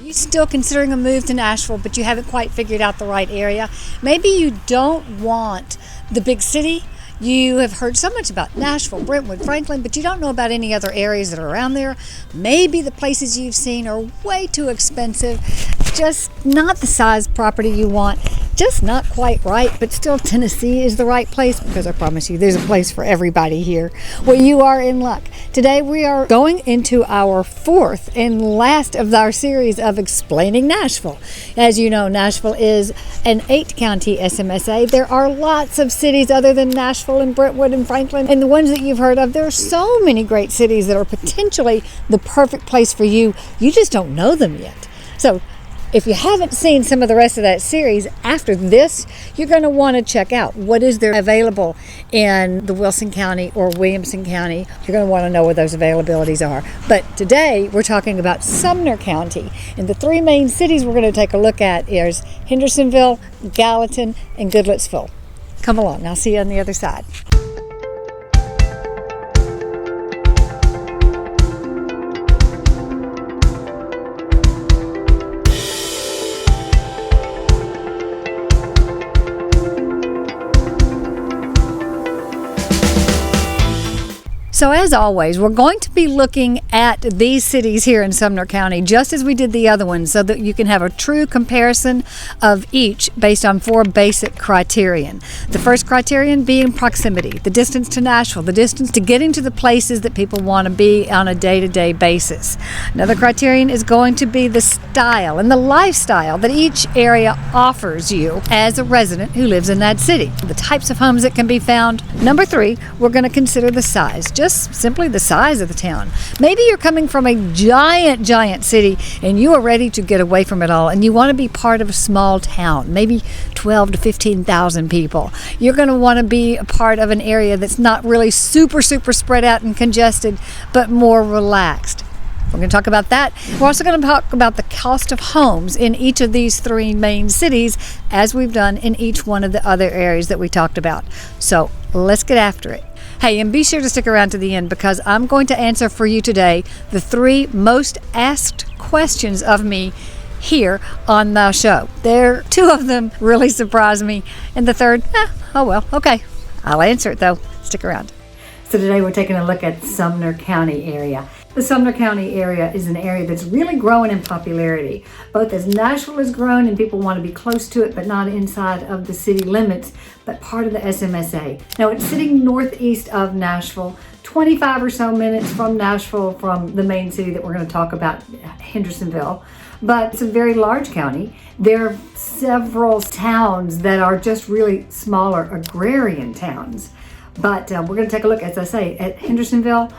you still considering a move to Nashville, but you haven't quite figured out the right area? Maybe you don't want the big city. You have heard so much about Nashville, Brentwood, Franklin, but you don't know about any other areas that are around there. Maybe the places you've seen are way too expensive, just not the size property you want, just not quite right, but still Tennessee is the right place, because I promise you there's a place for everybody here. Well, you are in luck. Today we are going into our fourth and last of our series of Explaining Nashville. As you know, Nashville is an 8-county SMSA. There are lots of cities other than Nashville and Brentwood and Franklin, and the ones that you've heard of. There are so many great cities that are potentially the perfect place for you. You just don't know them yet. So if you haven't seen some of the rest of that series, after this, you're going to want to check out what is there available in the Wilson County or Williamson County. You're going to want to know where those availabilities are. But today, we're talking about Sumner County. And the three main cities we're going to take a look at is Hendersonville, Gallatin, and Goodlettesville. Come along, I'll see you on the other side. So as always, we're going to be looking at these cities here in Sumner County just as we did the other ones, so that you can have a true comparison of each based on 4 basic criterion. The first criterion being proximity, the distance to Nashville, the distance to getting to the places that people want to be on a day-to-day basis. Another criterion is going to be the style and the lifestyle that each area offers you as a resident who lives in that city. The types of homes that can be found. Number 3, we're going to consider the size. Just simply the size of the town. Maybe you're coming from a giant city and you are ready to get away from it all and you want to be part of a small town, maybe 12 to 15,000 people. You're going to want to be a part of an area that's not really super spread out and congested, but more relaxed. We're going to talk about that. We're also going to talk about the cost of homes in each of these 3 main cities, as we've done in each one of the other areas that we talked about. So let's get after it. Hey, and be sure to stick around to the end, because I'm going to answer for you today the 3 most asked questions of me here on the show. 2 of them really surprised me, and the third, oh well, okay. I'll answer it though. Stick around. So today we're taking a look at Sumner County area. The Sumner County area is an area that's really growing in popularity, both as Nashville has grown and people want to be close to it, but not inside of the city limits, but part of the SMSA. Now it's sitting northeast of Nashville, 25 or so minutes from Nashville, from the main city that we're going to talk about, Hendersonville. But it's a very large county. There are several towns that are just really smaller agrarian towns. But we're going to take a look, as I say, at Hendersonville,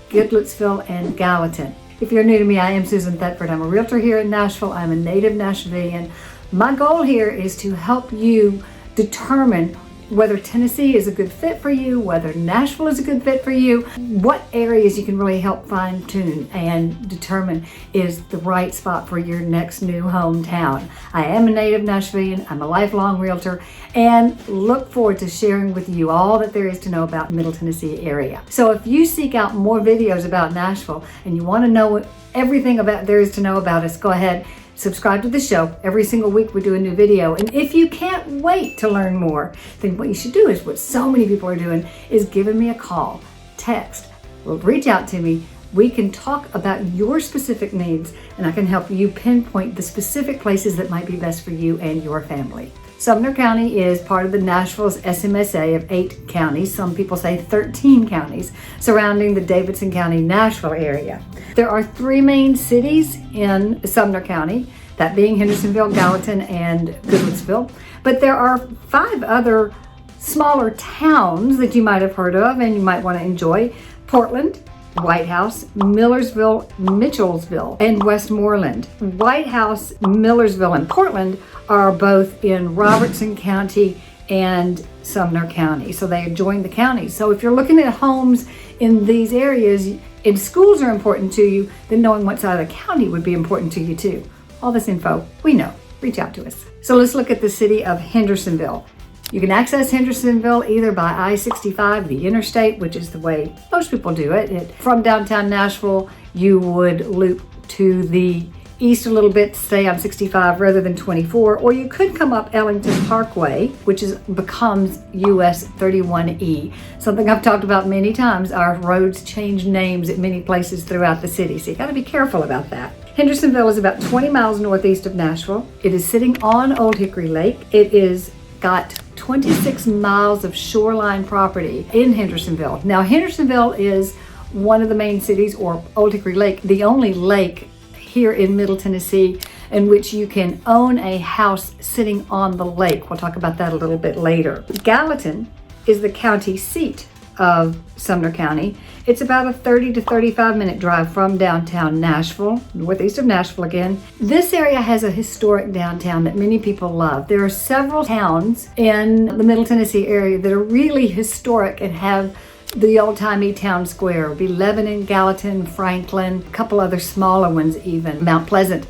Goodlettsville, and Gallatin. If you're new to me, I am Susan Thetford. I'm a realtor here in Nashville. I'm a native Nashvilleian. My goal here is to help you determine whether Tennessee is a good fit for you, whether Nashville is a good fit for you, what areas you can really help fine tune and determine is the right spot for your next new hometown. I am a native Nashvilleian, I'm a lifelong realtor, and look forward to sharing with you all that there is to know about the Middle Tennessee area. So if you seek out more videos about Nashville and you want to know everything about there is to know about us, go ahead. Subscribe to the show. Every single week we do a new video. And if you can't wait to learn more, then what you should do is what so many people are doing is giving me a call, text, reach out to me. We can talk about your specific needs and I can help you pinpoint the specific places that might be best for you and your family. Sumner County is part of the Nashville's SMSA of 8 counties. Some people say 13 counties surrounding the Davidson County, Nashville area. There are 3 main cities in Sumner County, that being Hendersonville, Gallatin, and Goodlettsville. But there are 5 other smaller towns that you might have heard of and you might want to enjoy. Portland, White House, Millersville, Mitchellsville, and Westmoreland. White House, Millersville, and Portland are both in Robertson County and Sumner County. So they adjoin the county. So if you're looking at homes in these areas and schools are important to you, then knowing what side of the county would be important to you too. All this info, we know. Reach out to us. So let's look at the city of Hendersonville. You can access Hendersonville either by I-65, the interstate, which is the way most people do it. From downtown Nashville, you would loop to the east a little bit to stay on 65 rather than 24, or you could come up Ellington Parkway, which becomes US 31E. Something I've talked about many times. Our roads change names at many places throughout the city, so you got to be careful about that. Hendersonville is about 20 miles northeast of Nashville. It is sitting on Old Hickory Lake. It is got 26 miles of shoreline property in Hendersonville. Now, Hendersonville is one of the main cities, or Old Hickory Lake, the only lake here in Middle Tennessee in which you can own a house sitting on the lake. We'll talk about that a little bit later. Gallatin is the county seat of Sumner County. It's about a 30 to 35 minute drive from downtown Nashville, northeast of Nashville again. This area has a historic downtown that many people love. There are several towns in the Middle Tennessee area that are really historic and have the old-timey town square. It'll be Lebanon, Gallatin, Franklin, a couple other smaller ones even, Mount Pleasant.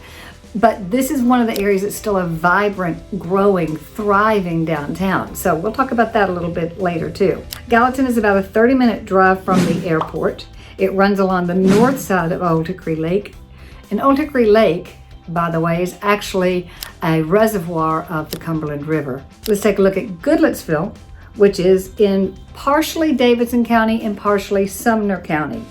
But this is one of the areas that's still a vibrant, growing, thriving downtown. So we'll talk about that a little bit later too. Gallatin is about a 30-minute drive from the airport. It runs along the north side of Old Hickory Lake. And Old Hickory Lake, by the way, is actually a reservoir of the Cumberland River. Let's take a look at Goodlettesville, which is in partially Davidson County and partially Sumner County.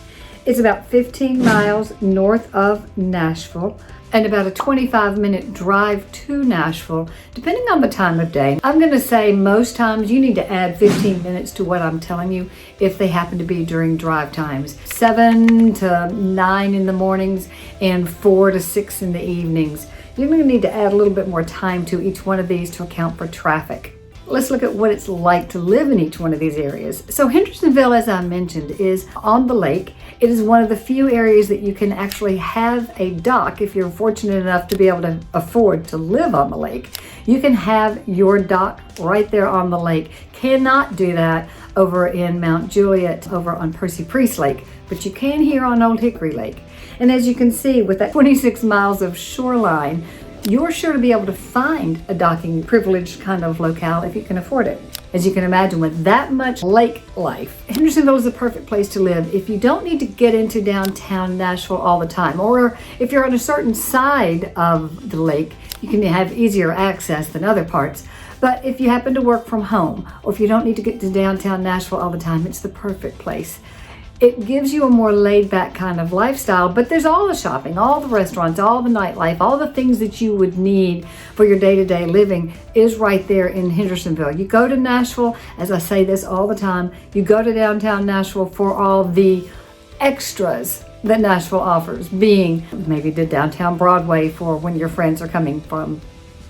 It's about 15 miles north of Nashville and about a 25-minute drive to Nashville, depending on the time of day. I'm going to say most times you need to add 15 minutes to what I'm telling you if they happen to be during drive times. 7 to 9 in the mornings and 4 to 6 in the evenings. You're going to need to add a little bit more time to each one of these to account for traffic. Let's look at what it's like to live in each one of these areas. So Hendersonville, as I mentioned, is on the lake. It is one of the few areas that you can actually have a dock if you're fortunate enough to be able to afford to live on the lake. You can have your dock right there on the lake. Cannot do that over in Mount Juliet, over on Percy Priest Lake, but you can here on Old Hickory Lake. And as you can see, with that 26 miles of shoreline, you're sure to be able to find a docking privileged kind of locale if you can afford it. As you can imagine, with that much lake life, Hendersonville is the perfect place to live if you don't need to get into downtown Nashville all the time, or if you're on a certain side of the lake, you can have easier access than other parts. But if you happen to work from home, or if you don't need to get to downtown Nashville all the time, it's the perfect place. It gives you a more laid-back kind of lifestyle, but there's all the shopping, all the restaurants, all the nightlife, all the things that you would need for your day-to-day living is right there in Hendersonville. You go to Nashville, as I say this all the time, you go to downtown Nashville for all the extras that Nashville offers, being maybe the downtown Broadway for when your friends are coming from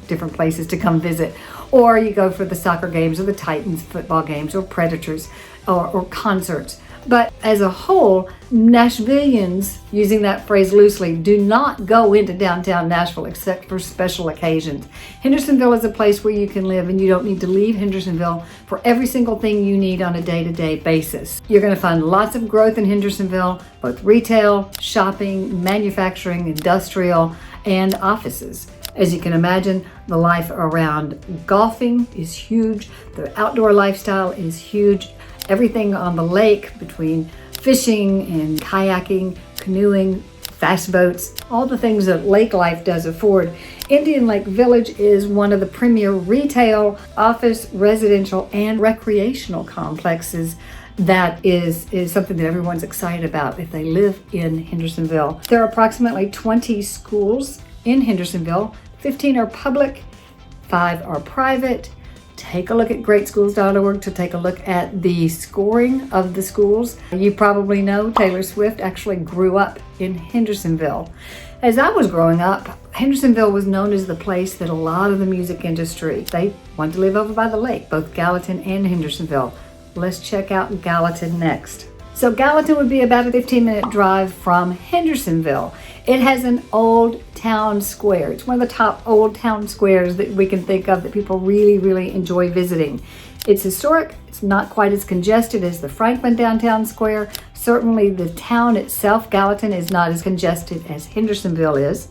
different places to come visit, or you go for the soccer games or the Titans football games or Predators or concerts. But as a whole, Nashvillians, using that phrase loosely, do not go into downtown Nashville except for special occasions. Hendersonville is a place where you can live and you don't need to leave Hendersonville for every single thing you need on a day-to-day basis. You're going to find lots of growth in Hendersonville, both retail, shopping, manufacturing, industrial, and offices. As you can imagine, the life around golfing is huge. The outdoor lifestyle is huge. Everything on the lake, between fishing and kayaking, canoeing, fast boats, all the things that lake life does afford. Indian Lake Village is one of the premier retail, office, residential, and recreational complexes that is something that everyone's excited about if they live in Hendersonville. There are approximately 20 schools in Hendersonville. 15 are public, 5 are private. Take a look at greatschools.org to take a look at the scoring of the schools. You probably know Taylor Swift actually grew up in Hendersonville. As I was growing up, Hendersonville was known as the place that a lot of the music industry, they wanted to live over by the lake, both Gallatin and Hendersonville. Let's check out Gallatin next. So Gallatin would be about a 15-minute drive from Hendersonville. It has an old town square. It's one of the top old town squares that we can think of that people really, really enjoy visiting. It's historic. It's not quite as congested as the Franklin downtown square. Certainly the town itself, Gallatin, is not as congested as Hendersonville is.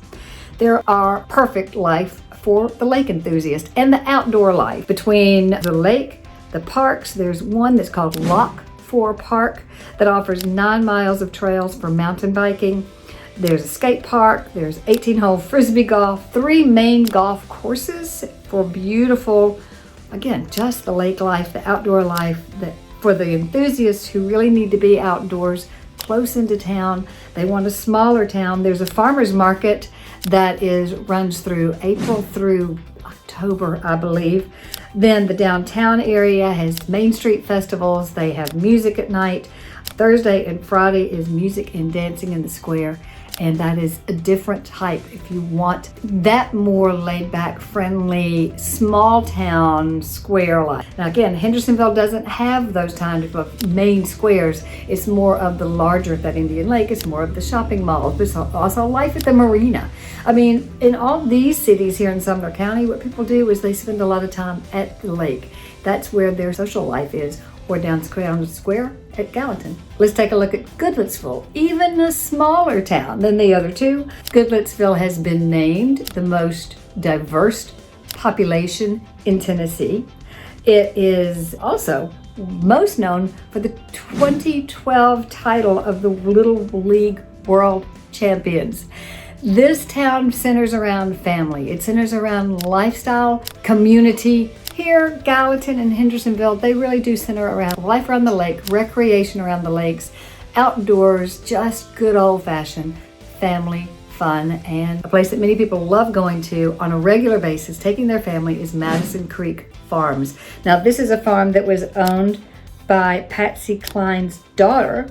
There are perfect life for the lake enthusiast and the outdoor life. Between the lake, the parks, there's one that's called Lock 4 Park that offers 9 miles of trails for mountain biking. There's a skate park, there's 18-hole frisbee golf, 3 main golf courses for beautiful, again, just the lake life, the outdoor life, that for the enthusiasts who really need to be outdoors, close into town. They want a smaller town. There's a farmer's market that runs through April through October, I believe. Then the downtown area has Main Street festivals. They have music at night. Thursday and Friday is music and dancing in the square. And that is a different type if you want that more laid back, friendly, small town square life. Now again, Hendersonville doesn't have those kind of main squares. It's more of the larger, that Indian Lake. It's more of the shopping malls. There's also life at the marina. I mean, in all these cities here in Sumner County, what people do is they spend a lot of time at the lake. That's where their social life is, or down Crown Square at Gallatin. Let's take a look at Goodlettesville, even a smaller town than the other two. Goodlettsville has been named the most diverse population in Tennessee. It is also most known for the 2012 title of the Little League World Champions. This town centers around family. It centers around lifestyle, community. Here, Gallatin and Hendersonville, they really do center around life around the lake, recreation around the lakes, outdoors, just good old-fashioned family fun. And a place that many people love going to on a regular basis, taking their family, is Madison Creek Farms. Now, this is a farm that was owned by Patsy Cline's daughter.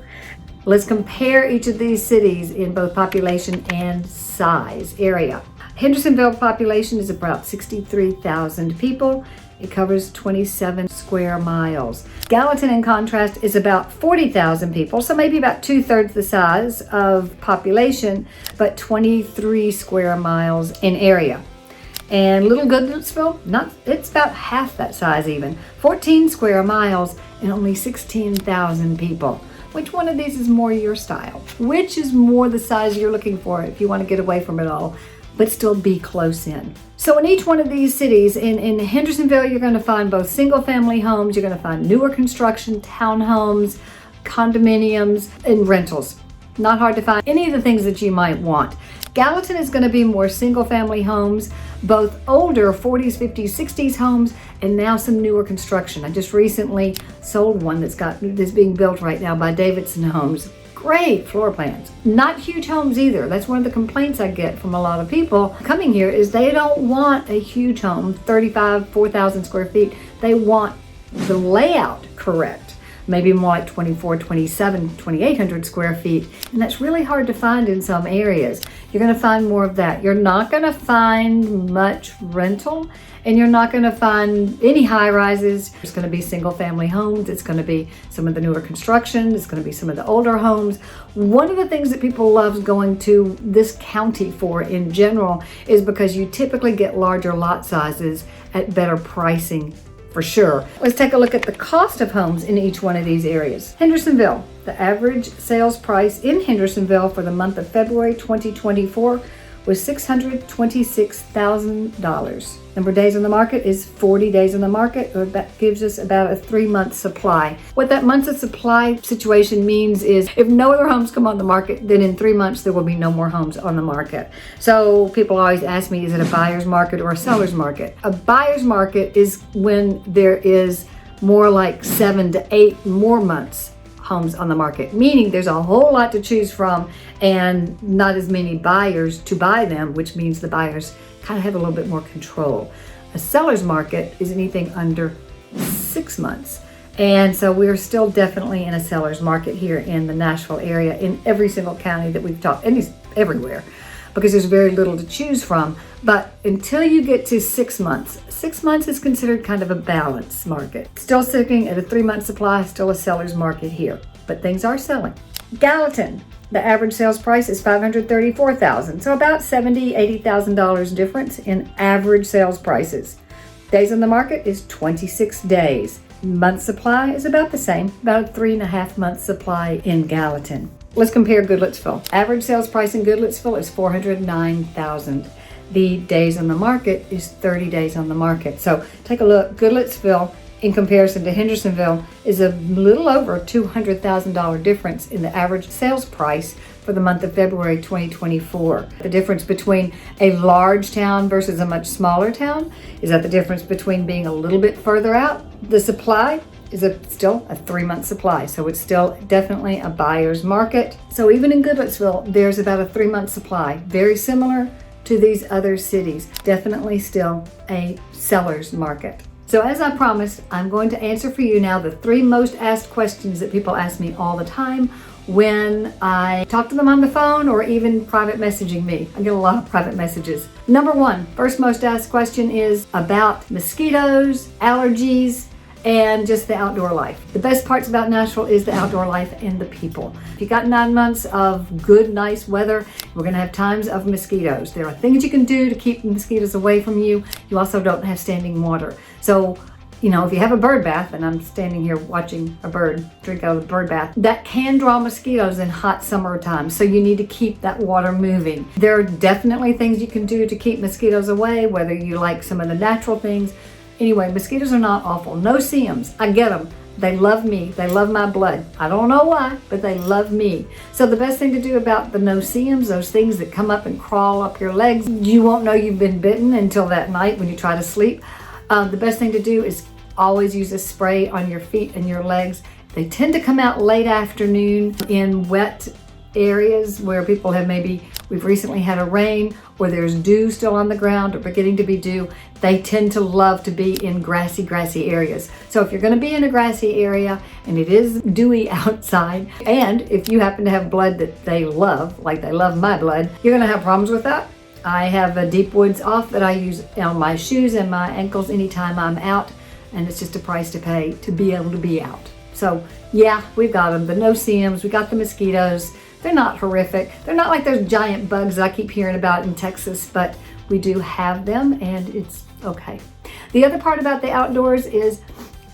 Let's compare each of these cities in both population and size area. Hendersonville population is about 63,000 people. It covers 27 square miles. Gallatin, in contrast, is about 40,000 people, so maybe about 2/3 the size of population, but 23 square miles in area. And Little Goodlettsville, it's about half that size even. 14 square miles and only 16,000 people. Which one of these is more your style? Which is more the size you're looking for if you want to get away from it all, but still be close in? So in each one of these cities, in Hendersonville, you're going to find both single family homes, you're going to find newer construction, townhomes, condominiums, and rentals. Not hard to find any of the things that you might want. Gallatin is going to be more single family homes, both older 40s, 50s, 60s homes, and now some newer construction. I just recently sold one that's being built right now by Davidson Homes. Great floor plans. Not huge homes either. That's one of the complaints I get from a lot of people coming here, is they don't want a huge home, 4,000 square feet. They want the layout correct. Maybe more like 24, 27, 2,800 square feet. And that's really hard to find in some areas. You're going to find more of that. You're not going to find much rental, and you're not going to find any high rises. It's going to be single family homes. It's going to be some of the newer construction. It's going to be some of the older homes. One of the things that people love going to this county for in general is because you typically get larger lot sizes at better pricing. For sure. Let's take a look at the cost of homes in each one of these areas. Hendersonville, the average sales price in Hendersonville for the month of February 2024 was $626,000. Number of days on the market is 40 days on the market. That gives us about a 3-month supply. What that months of supply situation means is if no other homes come on the market, then in 3 months there will be no more homes on the market. So people always ask me, is it a buyer's market or a seller's market? A buyer's market is when there is more like 7 to 8 more months homes on the market, meaning there's a whole lot to choose from and not as many buyers to buy them, which means the buyers kind of have a little bit more control. A seller's market is anything under 6 months. And so we're still definitely in a seller's market here in the Nashville area, in every single county that we've talked, and everywhere, because there's very little to choose from. But until you get to 6 months, 6 months is considered kind of a balanced market. Still sitting at a 3-month supply, still a seller's market here, but things are selling. Gallatin, the average sales price is $534,000, so about $70,000, $80,000 difference in average sales prices. Days on the market is 26 days. Month supply is about the same, about a 3.5-month supply in Gallatin. Let's compare Goodlettsville. Average sales price in Goodlettsville is $409,000. The days on the market is 30 days on the market. So take a look. Goodlettsville, in comparison to Hendersonville, is a little over $200,000 difference in the average sales price for the month of February 2024. The difference between a large town versus a much smaller town is that the difference between being a little bit further out. The supply is still a 3-month supply, so it's still definitely a buyer's market. So even in Goodlettesville, there's about a 3-month supply, very similar to these other cities. Definitely still a seller's market. So as I promised, I'm going to answer for you now the 3 most asked questions that people ask me all the time when I talk to them on the phone or even private messaging me. I get a lot of private messages. Number 1, first most asked question is about mosquitoes, allergies, and just the outdoor life. The best parts about Nashville is the outdoor life and the people. If you got 9 months of good, nice weather, we're gonna have times of mosquitoes. There are things you can do to keep the mosquitoes away from you. You also don't have standing water. So, you know, if you have a bird bath, and I'm standing here watching a bird drink out of the bird bath, that can draw mosquitoes in hot summer time. So you need to keep that water moving. There are definitely things you can do to keep mosquitoes away, whether you like some of the natural things. Anyway, mosquitoes are not awful. No-see-ums. I get them. They love me. They love my blood. I don't know why, but they love me. So the best thing to do about the no-see-ums, those things that come up and crawl up your legs, you won't know you've been bitten until that night when you try to sleep. The best thing to do is always use a spray on your feet and your legs. They tend to come out late afternoon in wet areas where people have we've recently had a rain or there's dew still on the ground or beginning to be dew. They tend to love to be in grassy areas. So if you're going to be in a grassy area and it is dewy outside, and if you happen to have blood that they love, like they love my blood, you're going to have problems with that. I have a Deep Woods off that I use on my shoes and my ankles anytime I'm out, and it's just a price to pay to be able to be out. So yeah, we've got them, the no-see-ums, we got the mosquitoes. They're not horrific. They're not like those giant bugs that I keep hearing about in Texas, but we do have them and it's okay. The other part about the outdoors is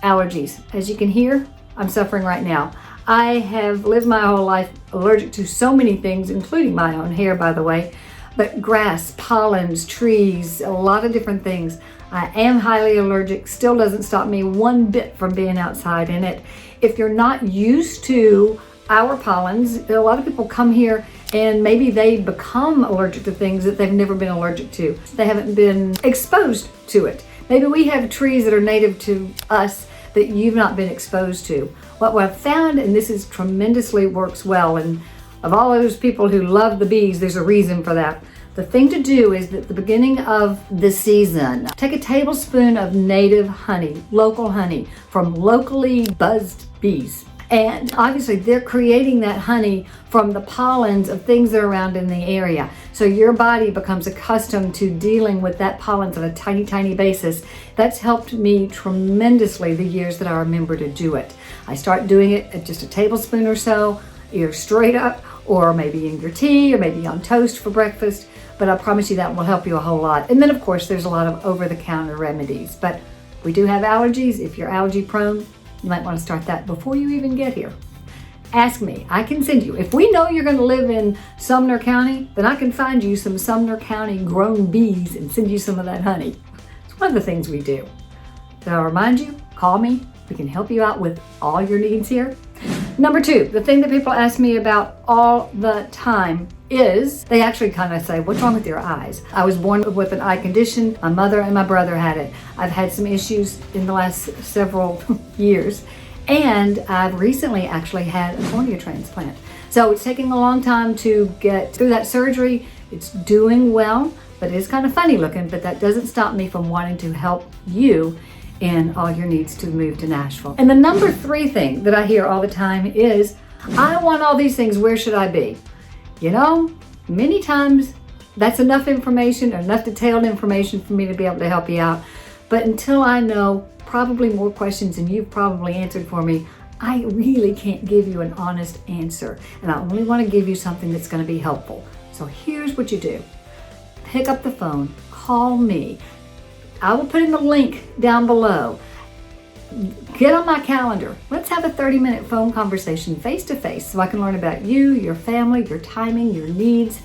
allergies. As you can hear, I'm suffering right now. I have lived my whole life allergic to so many things, including my own hair, by the way, but grass, pollens, trees, a lot of different things. I am highly allergic, still doesn't stop me one bit from being outside in it. If you're not used to our pollens, a lot of people come here and maybe they become allergic to things that they've never been allergic to. They haven't been exposed to it. Maybe we have trees that are native to us that you've not been exposed to. What I've found, and this is tremendously works well, and of all those people who love the bees, there's a reason for that. The thing to do is at the beginning of the season, take a tablespoon of native honey, local honey, from locally buzzed bees. And obviously they're creating that honey from the pollens of things that are around in the area. So your body becomes accustomed to dealing with that pollens on a tiny basis. That's helped me tremendously the years that I remember to do it. I start doing it at just a tablespoon or so, either straight up or maybe in your tea or maybe on toast for breakfast. But I promise you that will help you a whole lot. And then of course there's a lot of over-the-counter remedies. But we do have allergies. If you're allergy prone, you might want to start that before you even get here. Ask me, I can send you. If we know you're going to live in Sumner County, then I can find you some Sumner County grown bees and send you some of that honey. It's one of the things we do. So I'll remind you, call me. We can help you out with all your needs here. Number 2, the thing that people ask me about all the time is, they actually kind of say, what's wrong with your eyes? I was born with an eye condition. My mother and my brother had it. I've had some issues in the last several years. And I've recently actually had a cornea transplant. So it's taking a long time to get through that surgery. It's doing well, but it is kind of funny looking, but that doesn't stop me from wanting to help you in all your needs to move to Nashville. And the number 3 thing that I hear all the time is, I want all these things, where should I be? You know, many times that's enough information or enough detailed information for me to be able to help you out. But until I know probably more questions than you've probably answered for me, I really can't give you an honest answer. And I only want to give you something that's going to be helpful. So here's what you do. Pick up the phone, call me. I will put in the link down below. Get on my calendar. Let's have a 30-minute phone conversation face to face so I can learn about you, your family, your timing, your needs,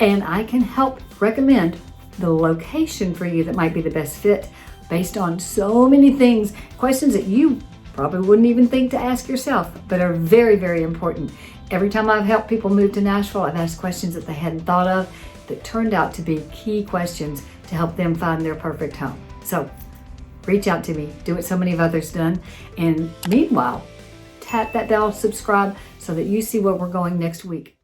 and I can help recommend the location for you that might be the best fit based on so many things, questions that you probably wouldn't even think to ask yourself, but are very, very important. Every time I've helped people move to Nashville, I've asked questions that they hadn't thought of that turned out to be key questions to help them find their perfect home. So reach out to me, do what so many of others done. And meanwhile, tap that bell, subscribe so that you see where we're going next week.